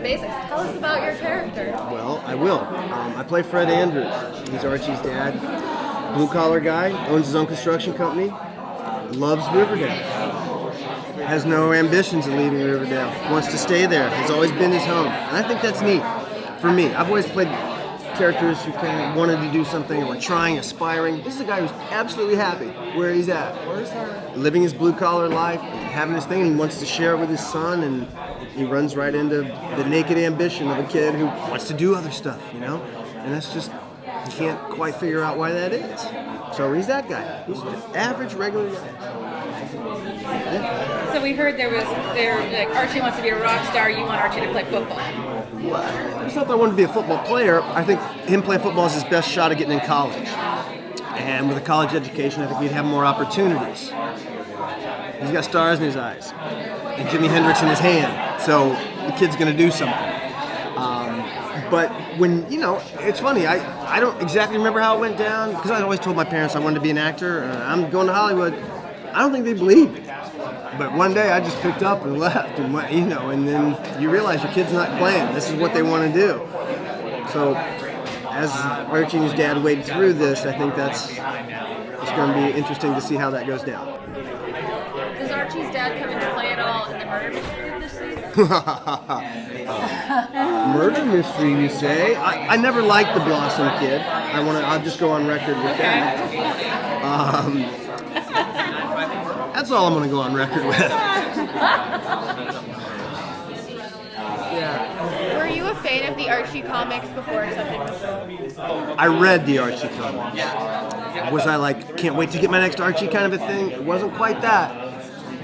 basics. Tell us about your character. Well, I will. I play Fred Andrews. He's Archie's dad. Blue-collar guy, owns his own construction company, loves Riverdale. Has no ambitions of leaving Riverdale. Wants to stay there. Has always been his home. And I think that's neat for me. I've always played characters who kind of wanted to do something or were trying, aspiring. This is a guy who's absolutely happy where he's at. Living his blue-collar life, having his thing, and he wants to share it with his son, and he runs right into the naked ambition of a kid who wants to do other stuff, you know? And that's just, you can't quite figure out why that is. So he's that guy. He's an average, regular guy. Yeah. So we heard like Archie wants to be a rock star, you want Archie to play football. It's not that I want to be a football player. I think him playing football is his best shot at getting in college. And with a college education, I think he'd have more opportunities. He's got stars in his eyes and Jimi Hendrix in his hand. So the kid's going to do something. But when, it's funny, I don't exactly remember how it went down, because I always told my parents I wanted to be an actor. I'm going to Hollywood. I don't think they believed me. But one day I just picked up and left, and went, and then you realize your kid's not playing. This is what they want to do. So as Archie and his dad wade through this, I think it's going to be interesting to see how that goes down. Does Archie's dad come into play at all in the murder mystery of this season? Murder mystery, you say? I never liked the Blossom Kid. I'll just go on record with that. That's all I'm going to go on record with. Yeah. Were you a fan of the Archie comics before accepting? I read the Archie comics. Was I like, can't wait to get my next Archie kind of a thing? It wasn't quite that.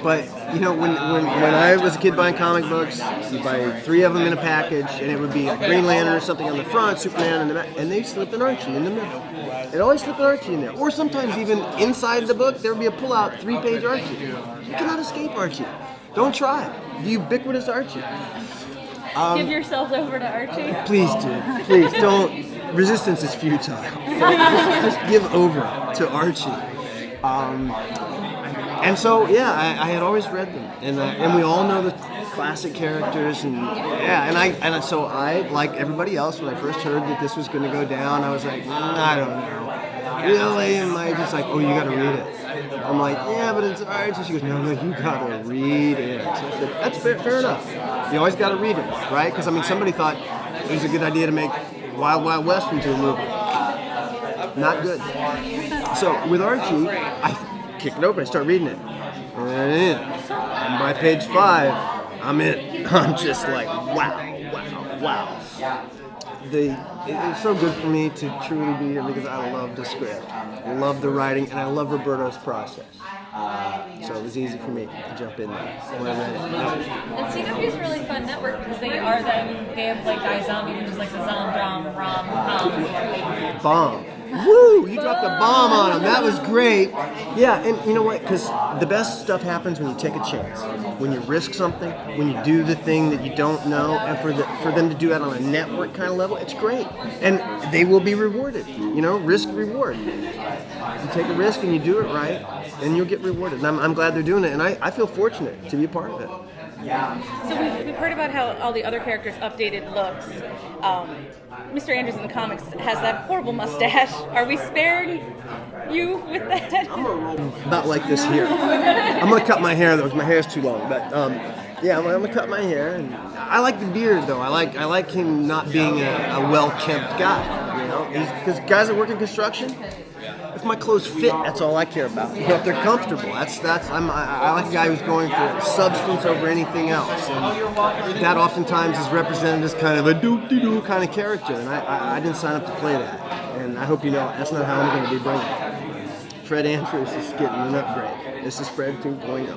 But, when I was a kid buying comic books, you buy 3 of them in a package, and it would be a Green Lantern or something on the front, Superman in the back, and they'd slip an Archie in the middle. They'd always slip an Archie in there. Or sometimes even inside the book, there would be a pull-out 3-page Archie. You cannot escape Archie. Don't try it. The ubiquitous Archie. Give yourselves over to Archie. Please do. Please don't. Resistance is futile. Just give over to Archie. And so, I had always read them, and we all know the classic characters, and so I, like everybody else, when I first heard that this was going to go down, I was like, I don't know, really? And my just like, oh, you got to read it. I'm like, yeah, but it's Archie. She goes, no, you got to read it. So I said, that's fair enough. You always got to read it, right? Because somebody thought it was a good idea to make Wild Wild West into a movie. Not good. So with Archie, I kick it open, I start reading it. And by page 5, I'm in. I'm just like, wow. It's so good for me to truly be here because I love the script. I love the writing, and I love Roberto's process. So it was easy for me to jump in there when I read it. And CW is a really fun network because they have like iZombie, which is like the rom. Bomb. Woo! You dropped a bomb on them. That was great. Yeah, and you know what? Because the best stuff happens when you take a chance, when you risk something, when you do the thing that you don't know, and for them to do that on a network kind of level, it's great. And they will be rewarded. Risk reward. You take a risk and you do it right, and you'll get rewarded. And I'm glad they're doing it, and I feel fortunate to be a part of it. So we've heard about how all the other characters' updated looks. Mr. Andrews in the comics has that horrible mustache. Are we spared you with that? I'm gonna roll about like this here. I'm gonna cut my hair though, because my hair's too long. But I'm gonna cut my hair, and I like the beard though. I like him not being a well-kempt guy. Because guys that work in construction, if my clothes fit, that's all I care about. If they're comfortable, I like a guy who's going for substance over anything else, and that oftentimes is represented as kind of a doo-doo-doo kind of character, and I didn't sign up to play that, and I hope you know that's not how I'm going to be bringing it. Fred Andrews is getting an upgrade. This is Fred 2.0.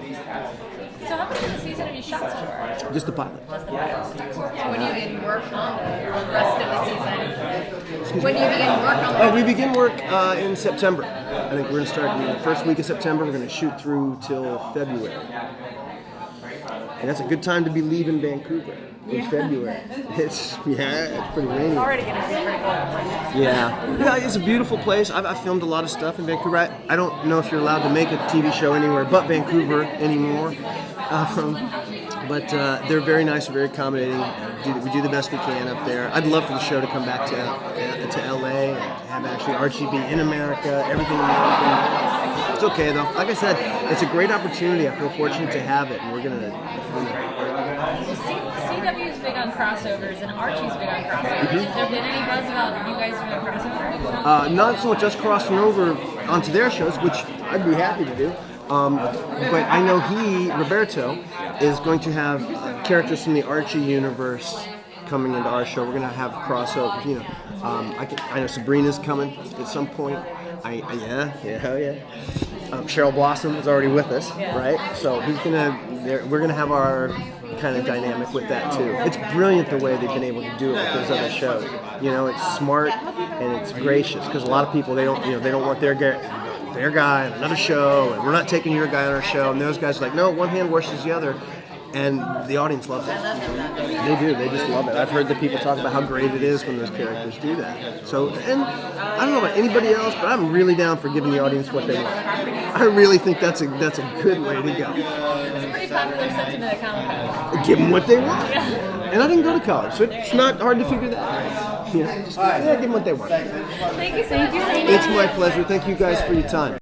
So how much of the season have you shot so far? Just the pilot. And when do you begin work on the rest of the season? When do you begin work on the we begin work in September. I think we're going to start the first week of September. We're going to shoot through till February. And that's a good time to be leaving Vancouver in February. It's pretty rainy. It's already going to be pretty cold. Yeah, it's a beautiful place. I've filmed a lot of stuff in Vancouver. I don't know if you're allowed to make a TV show anywhere but Vancouver anymore. But they're very nice, very accommodating. We do the best we can up there. I'd love for the show to come back to LA and have actually Archie be in America, everything American. It's okay though. Like I said, it's a great opportunity. I feel fortunate to have it, and we're gonna. CW is big on crossovers, and Archie's big on crossovers. Has there been any buzz about you guys doing a crossover? Not so much us crossing over onto their shows, which I'd be happy to do. But I know Roberto, is going to have characters from the Archie universe coming into our show. We're going to have crossovers. You know, I know Sabrina's coming at some point. Cheryl Blossom is already with us, right? So we're gonna have our kind of dynamic with that too. It's brilliant the way they've been able to do it with those other shows. You know, it's smart and it's gracious because a lot of people they don't want their guy on another show, and we're not taking your guy on our show. And those guys are like, no, one hand washes the other. And the audience loves it. They do. They just love it. I've heard the people talk about how great it is when those characters do that. So, and I don't know about anybody else, but I'm really down for giving the audience what they want. I really think that's a good way to go. It's a pretty popular sentiment at Comic-Con. Give them what they want. And I didn't go to college, so it's not hard to figure that out. Give them what they want. Thank you so much. It's my pleasure. Thank you guys for your time.